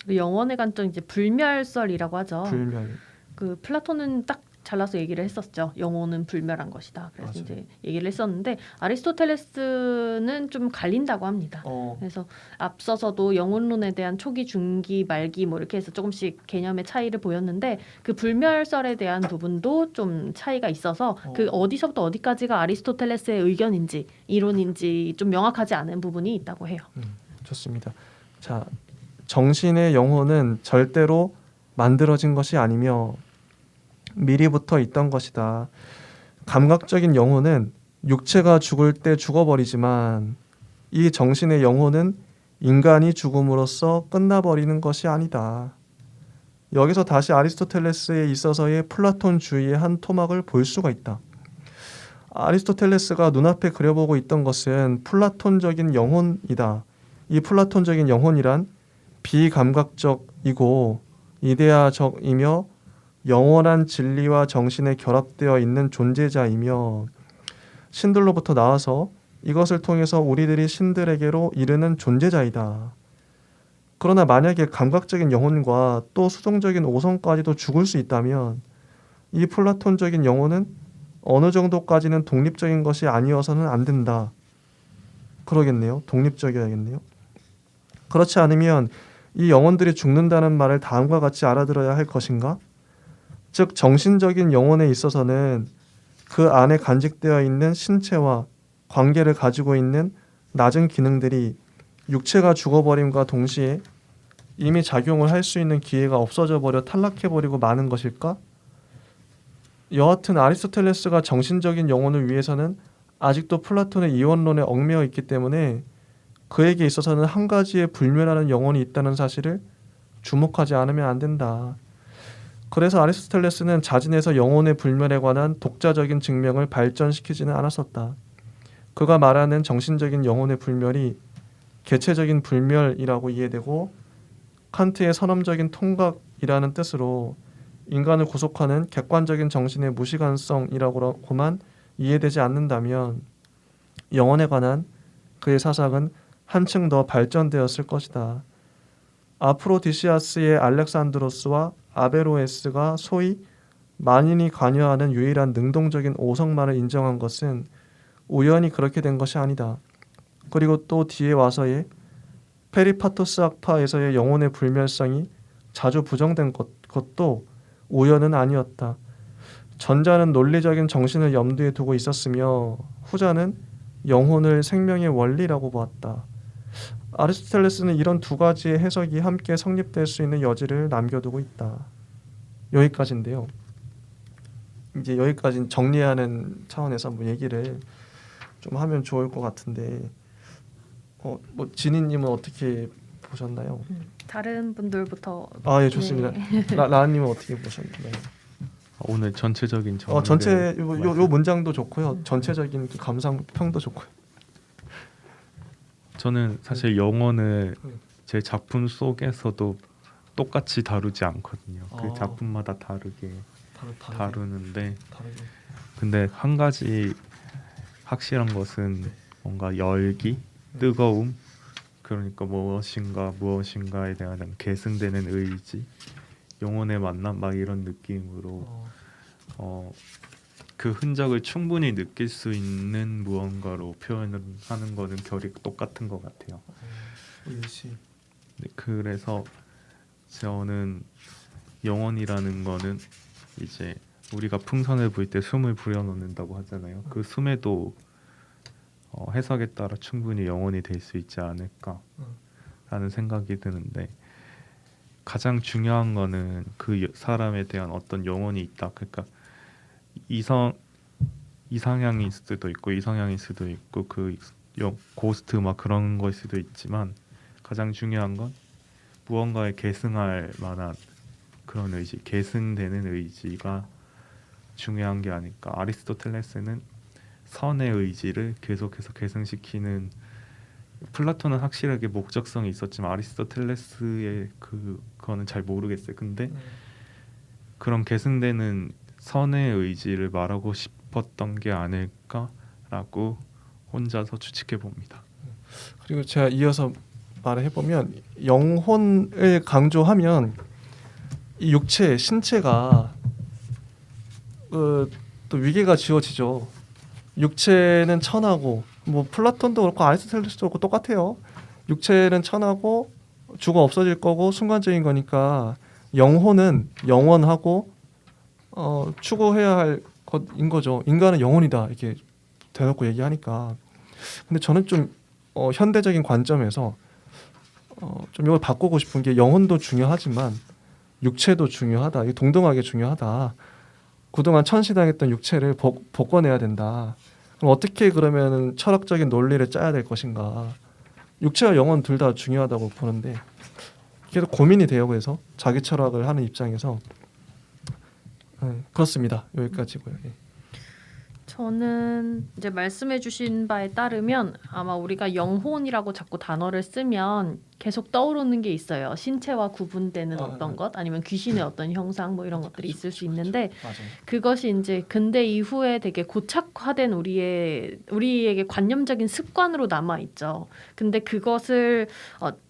그 영혼의 관점 이제 불멸설이라고 하죠. 불멸. 그 플라톤은 딱 잘라서 얘기를 했었죠. 영혼은 불멸한 것이다. 그래서 맞아요. 이제 얘기를 했었는데 아리스토텔레스는 좀 갈린다고 합니다. 그래서 앞서서도 영혼론에 대한 초기, 중기, 말기 뭐 이렇게 해서 조금씩 개념의 차이를 보였는데 그 불멸설에 대한 부분도 좀 차이가 있어서 그 어디서부터 어디까지가 아리스토텔레스의 의견인지 이론인지 좀 명확하지 않은 부분이 있다고 해요. 좋습니다. 자, 정신의 영혼은 절대로 만들어진 것이 아니며 미리부터 있던 것이다. 감각적인 영혼은 육체가 죽을 때 죽어버리지만 이 정신의 영혼은 인간이 죽음으로써 끝나버리는 것이 아니다. 여기서 다시 아리스토텔레스에 있어서의 플라톤주의의 한 토막을 볼 수가 있다. 아리스토텔레스가 눈앞에 그려보고 있던 것은 플라톤적인 영혼이다. 이 플라톤적인 영혼이란 비감각적이고 이데아적이며 영원한 진리와 정신에 결합되어 있는 존재자이며 신들로부터 나와서 이것을 통해서 우리들이 신들에게로 이르는 존재자이다. 그러나 만약에 감각적인 영혼과 또 수동적인 오성까지도 죽을 수 있다면 이 플라톤적인 영혼은 어느 정도까지는 독립적인 것이 아니어서는 안 된다. 그러겠네요. 독립적이어야겠네요. 그렇지 않으면 이 영혼들이 죽는다는 말을 다음과 같이 알아들어야 할 것인가? 즉 정신적인 영혼에 있어서는 그 안에 간직되어 있는 신체와 관계를 가지고 있는 낮은 기능들이 육체가 죽어버림과 동시에 이미 작용을 할 수 있는 기회가 없어져 버려 탈락해버리고 마는 것일까? 여하튼 아리스토텔레스가 정신적인 영혼을 위해서는 아직도 플라톤의 이원론에 얽매여 있기 때문에 그에게 있어서는 한 가지의 불멸하는 영혼이 있다는 사실을 주목하지 않으면 안 된다. 그래서 아리스토텔레스는 자진해서 영혼의 불멸에 관한 독자적인 증명을 발전시키지는 않았었다. 그가 말하는 정신적인 영혼의 불멸이 개체적인 불멸이라고 이해되고 칸트의 선험적인 통각이라는 뜻으로 인간을 구속하는 객관적인 정신의 무시간성이라고만 이해되지 않는다면 영혼에 관한 그의 사상은 한층 더 발전되었을 것이다. 아프로디시아스의 알렉산드로스와 아베로에스가 소위 만인이 관여하는 유일한 능동적인 오성만을 인정한 것은 우연히 그렇게 된 것이 아니다. 그리고 또 뒤에 와서의 페리파토스 학파에서의 영혼의 불멸성이 자주 부정된 것도 우연은 아니었다. 전자는 논리적인 정신을 염두에 두고 있었으며 후자는 영혼을 생명의 원리라고 보았다. 아리스토텔레스는 이런 두 가지의 해석이 함께 성립될 수 있는 여지를 남겨두고 있다. 여기까지인데요. 이제 여기까지 정리하는 차원에서 한번 얘기를 좀 하면 좋을 것 같은데, 뭐 진희님은 어떻게 보셨나요? 다른 분들부터. 예, 좋습니다. 네. 라은님은 어떻게 보셨나요? 오늘 전체적인 정리를 전체 요 말씀- 문장도 좋고요. 전체적인 그 감상평도 좋고요. 저는 사실 영혼을 음. 제 작품 속에서도 똑같이 다루지 않거든요. 그 아. 작품마다 다르게 다루는데 다르게. 근데 한 가지 확실한 것은 뭔가 열기, 뜨거움, 그러니까 무엇인가에 대한 계승되는 의지, 영혼의 만남 막 이런 느낌으로 그 흔적을 충분히 느낄 수 있는 무언가로 표현을 하는 거는 결이 똑같은 것 같아요. 의지. 네, 그래서 저는 영혼이라는 거는 이제 우리가 풍선을 불 때 숨을 불어넣는다고 하잖아요. 그 숨에도 해석에 따라 충분히 영혼이 될 수 있지 않을까라는 생각이 드는데 가장 중요한 거는 그 사람에 대한 어떤 영혼이 있다. 그러니까 이상향일 수도 있고 이성향일 수도 있고 그 고스트 막 그런 걸 수도 있지만 가장 중요한 건 무언가에 계승할 만한 그런 의지, 계승되는 의지가 중요한 게 아닐까. 아리스토텔레스는 선의 의지를 계속해서 계승시키는, 플라톤은 확실하게 목적성이 있었지만 아리스토텔레스의 그거는 잘 모르겠어요. 근데 그런 계승되는 선의 의지를 말하고 싶었던 게 아닐까라고 혼자서 추측해 봅니다. 그리고 제가 이어서 말을 해보면 영혼을 강조하면 이 육체, 신체가 또 위계가 지어지죠. 육체는 천하고 뭐 플라톤도 그렇고 아리스토텔레스도 그렇고 똑같아요. 육체는 천하고 죽어 없어질 거고 순간적인 거니까 영혼은 영원하고 추구해야 할 것인 거죠. 인간은 영혼이다 이렇게 대놓고 얘기하니까. 근데 저는 좀 현대적인 관점에서 좀 이걸 바꾸고 싶은 게 영혼도 중요하지만 육체도 중요하다. 이게 동등하게 중요하다. 그동안 천시당했던 육체를 복권해야 된다. 그럼 어떻게 그러면 철학적인 논리를 짜야 될 것인가? 육체와 영혼 둘 다 중요하다고 보는데 계속 고민이 돼요. 그래서 자기 철학을 하는 입장에서 그렇습니다. 여기까지고요. 예. 저는 이제 말씀해주신 바에 따르면 아마 우리가 영혼이라고 자꾸 단어를 쓰면 계속 떠오르는 게 있어요. 신체와 구분되는 어떤 것, 아니면 귀신의 어떤 형상 뭐 이런 것들이 있을 수 있는데 맞아요. 그것이 이제 근대 이후에 되게 고착화된 우리에게 관념적인 습관으로 남아 있죠. 근데 그것을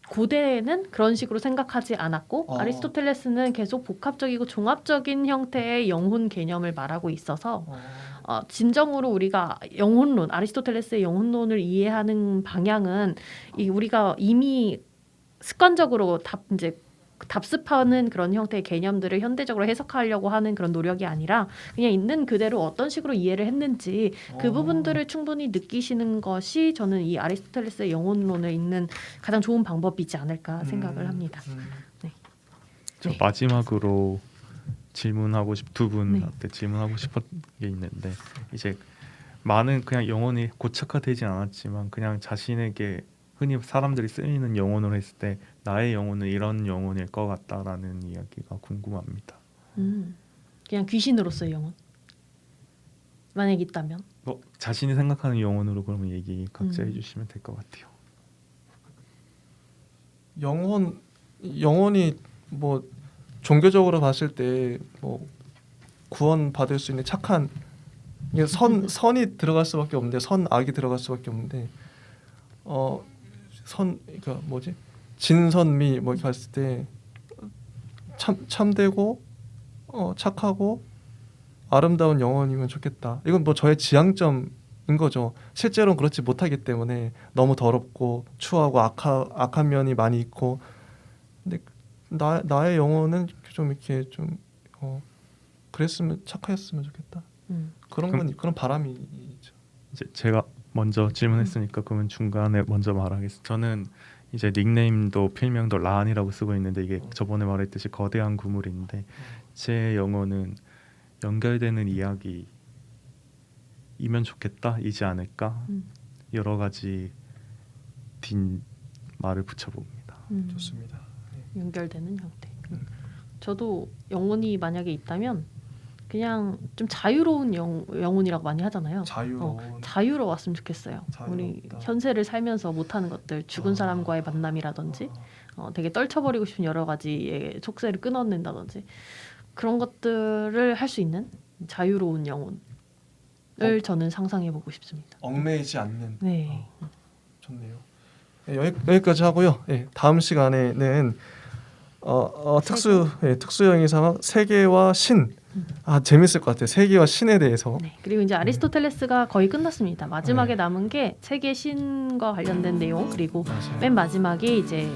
고대에는 그런 식으로 생각하지 않았고 아리스토텔레스는 계속 복합적이고 종합적인 형태의 영혼 개념을 말하고 있어서 진정으로 우리가 영혼론, 아리스토텔레스의 영혼론을 이해하는 방향은 우리가 이미 습관적으로 답습하는 그런 형태의 개념들을 현대적으로 해석하려고 하는 그런 노력이 아니라 그냥 있는 그대로 어떤 식으로 이해를 했는지 그 부분들을 충분히 느끼시는 것이 저는 이 아리스토텔레스의 영혼론을 읽는 가장 좋은 방법이지 않을까 생각을 합니다. 저 네. 마지막으로 두 분한테 네. 질문하고 싶은 게 있는데 이제 많은 그냥 영혼이 고착화되진 않았지만 그냥 자신에게 흔히 사람들이 쓰이는 영혼으로 했을 때 나의 영혼은 이런 영혼일 것 같다라는 이야기가 궁금합니다. 그냥 귀신으로서의 영혼 만약 있다면 자신이 생각하는 영혼으로 그러면 얘기 각자 해주시면 될 것 같아요. 영혼이 뭐 종교적으로 봤을 때 뭐 구원 받을 수 있는 착한 선이 들어갈 수밖에 없는데 선악이 들어갈 수밖에 없는데 그러니까 뭐지 진선미 뭐 이렇게 봤을 때 참되고 착하고 아름다운 영혼이면 좋겠다. 이건 뭐 저의 지향점인 거죠. 실제로는 그렇지 못하기 때문에 너무 더럽고 추하고 악한 면이 많이 있고 근데 나의 영혼은 좀 이렇게 좀 그랬으면 착하였으면 좋겠다. 그런 바람이 있죠. 이제 제가 먼저 질문했으니까 그러면 중간에 먼저 말하겠습니다. 저는 이제 닉네임도 필명도 라안이라고 쓰고 있는데 이게 저번에 말했듯이 거대한 구물인데 제 영혼은 연결되는 이야기이면 좋겠다이지 않을까 여러 가지 뒷 말을 붙여봅니다. 좋습니다. 연결되는 형태. 저도 영혼이 만약에 있다면 그냥 좀 자유로운 영혼이라고 많이 하잖아요. 자유로운. 자유로웠으면 좋겠어요. 우리 자유롭다. 현세를 살면서 못하는 것들, 죽은 사람과의 만남이라든지 되게 떨쳐버리고 싶은 여러 가지의 촉새를 끊어낸다든지 그런 것들을 할 수 있는 자유로운 영혼을 저는 상상해보고 싶습니다. 얽매이지 않는. 네. 좋네요. 네, 여기까지 하고요. 네, 다음 시간에는 특수 영의상 세계와 신. 재밌을 것 같아요. 세계와 신에 대해서. 네. 그리고 이제 아리스토텔레스가 거의 끝났습니다. 마지막에 네. 남은 게 세계 신과 관련된 내용 그리고 맞아요. 맨 마지막에 이제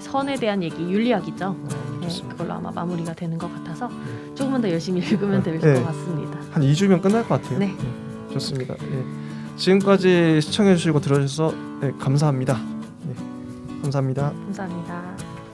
선에 대한 얘기 윤리학이죠. 네, 좋습니다. 그걸로 아마 마무리가 되는 것 같아서 조금만 더 열심히 읽으면 될 것 네. 같습니다. 한 2주면 끝날 것 같아요. 네. 좋습니다. 지금까지 시청해 주시고 들어주셔서 감사합니다. 감사합니다. 감사합니다.